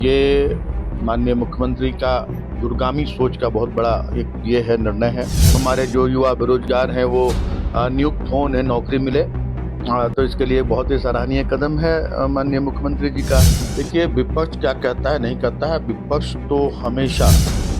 ये माननीय मुख्यमंत्री का दूरगामी सोच का बहुत बड़ा एक ये है निर्णय है। हमारे जो युवा बेरोजगार हैं वो नियुक्त हों, उन्हें नौकरी मिले। तो इसके लिए बहुत ही सराहनीय कदम है माननीय मुख्यमंत्री जी का। देखिए, विपक्ष क्या कहता है नहीं कहता है, विपक्ष तो हमेशा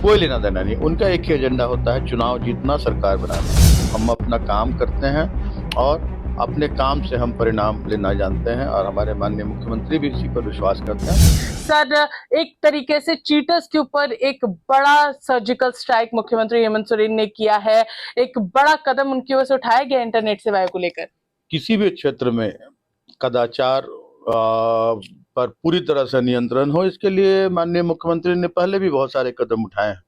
कोई लेना देना नहीं, उनका एक ही एजेंडा होता है, चुनाव जीतना, सरकार बनाना। हम अपना काम करते हैं और अपने काम से हम परिणाम लेना जानते हैं और हमारे माननीय मुख्यमंत्री भी इसी पर विश्वास करते हैं। सर, एक तरीके से चीटर्स के ऊपर एक बड़ा सर्जिकल स्ट्राइक मुख्यमंत्री हेमंत सोरेन ने किया है। एक बड़ा कदम उनकी ओर से उठाया गया इंटरनेट सेवाओं को लेकर। किसी भी क्षेत्र में कदाचार पर पूरी तरह से नियंत्रण हो, इसके लिए माननीय मुख्यमंत्री ने पहले भी बहुत सारे कदम उठाए हैं।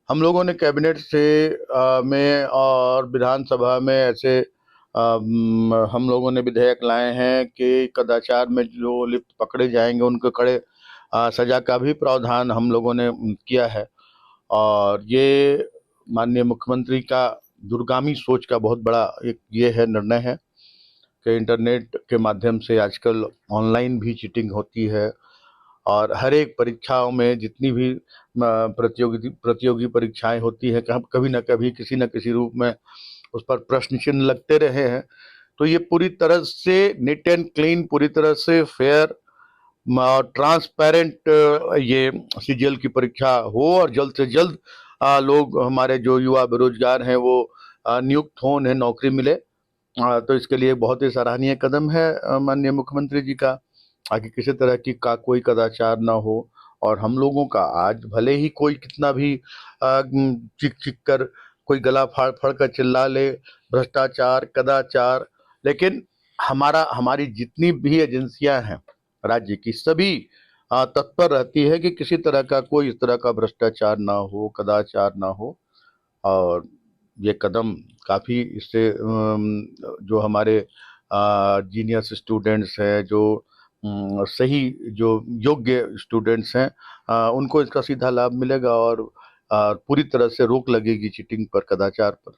हम लोगों ने कैबिनेट से में और विधानसभा में ऐसे हम लोगों ने विधेयक लाए हैं कि कदाचार में जो लिप्त पकड़े जाएंगे उनको कड़े सजा का भी प्रावधान हम लोगों ने किया है। और ये माननीय मुख्यमंत्री का दूरगामी सोच का बहुत बड़ा एक ये है निर्णय है कि इंटरनेट के माध्यम से आजकल ऑनलाइन भी चीटिंग होती है और हर एक परीक्षाओं में जितनी भी प्रतियोगी परीक्षाएं होती हैं, कभी ना कभी किसी न किसी रूप में उस पर प्रश्न चिन्ह लगते रहे हैं। तो ये पूरी तरह से नीट एंड क्लीन, पूरी तरह से फेयर और ट्रांसपेरेंट ये सीजीएल की परीक्षा हो और जल्द से जल्द लोग हमारे जो युवा बेरोजगार हैं वो नियुक्त हों, उन्हें नौकरी मिले। तो इसके लिए बहुत ही सराहनीय कदम है माननीय मुख्यमंत्री जी का, आगे किसी तरह की का कोई कदाचार ना हो। और हम लोगों का आज भले ही कोई कितना भी चिक चिक कर कोई गला फाड़ फाड़ कर चिल्ला ले, भ्रष्टाचार, कदाचार, लेकिन हमारी जितनी भी एजेंसियां हैं राज्य की, सभी तत्पर रहती है कि किसी तरह का कोई इस तरह का भ्रष्टाचार ना हो, कदाचार ना हो। और ये कदम काफ़ी इससे जो हमारे जीनियस स्टूडेंट्स हैं, जो सही जो योग्य स्टूडेंट्स हैं, उनको इसका सीधा लाभ मिलेगा और पूरी तरह से रोक लगेगी चीटिंग पर, कदाचार पर।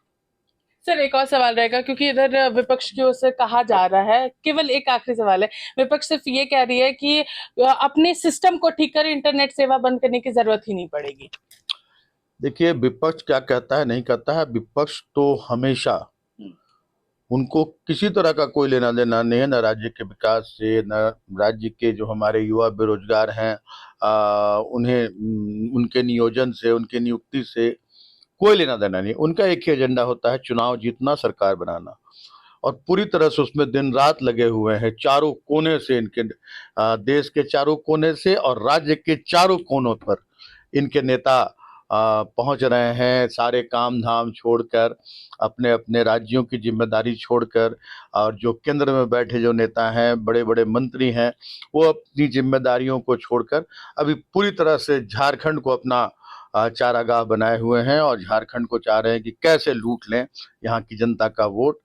सर, एक और सवाल रहेगा क्योंकि इधर विपक्ष की ओर से कहा जा रहा है, केवल एक आखिरी सवाल है। विपक्ष सिर्फ ये कह रही है कि अपने सिस्टम को ठीक कर इंटरनेट सेवा बंद करने की जरूरत ही नहीं पड़ेगी। देखिए, विपक्ष क्या कहता है नहीं कहता है, विपक्ष तो हमेशा, उनको किसी तरह का कोई लेना देना नहीं है, न राज्य के विकास से, न राज्य के जो हमारे युवा बेरोजगार हैं उन्हें उनके नियोजन से, उनके नियुक्ति से कोई लेना देना नहीं। उनका एक ही एजेंडा होता है, चुनाव जीतना, सरकार बनाना। और पूरी तरह से उसमें दिन रात लगे हुए हैं, चारों कोने से इनके देश के चारों कोने से और राज्य के चारों कोनों पर इनके नेता पहुंच रहे हैं, सारे काम धाम छोड़कर, अपने अपने राज्यों की जिम्मेदारी छोड़कर। और जो केंद्र में बैठे जो नेता हैं, बड़े बड़े मंत्री हैं, वो अपनी जिम्मेदारियों को छोड़कर अभी पूरी तरह से झारखंड को अपना चारागाह बनाए हुए हैं और झारखंड को चाह रहे हैं कि कैसे लूट लें यहाँ की जनता का वोट।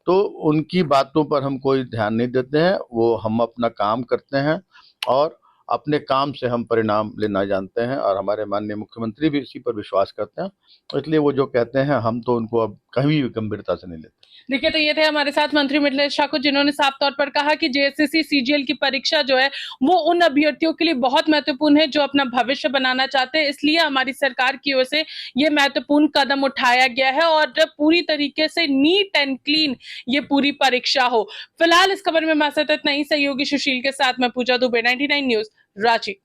तो उनकी बातों पर हम कोई ध्यान नहीं देते हैं, वो हम अपना काम करते हैं और अपने काम से हम परिणाम लेना जानते हैं और हमारे माननीय मुख्यमंत्री भी इसी पर विश्वास करते हैं। इसलिए वो जो कहते हैं हम तो उनको अब कभी भी गंभीरता से नहीं लेते। देखिए, तो ये थे हमारे साथ मंत्री मिथिलेश ठाकुर, जिन्होंने साफ तौर पर कहा कि जेएसएससी सीजीएल की परीक्षा जो है वो उन अभ्यर्थियों के लिए बहुत महत्वपूर्ण है जो अपना भविष्य बनाना चाहते हैं। इसलिए हमारी सरकार की ओर से ये महत्वपूर्ण कदम उठाया गया है और पूरी तरीके से नीट एंड क्लीन ये पूरी परीक्षा हो। फिलहाल इस खबर में हमारे साथ इतना ही। सहयोगी सुशील के साथ मैं पूजा दुबे, 99 न्यूज, रांची।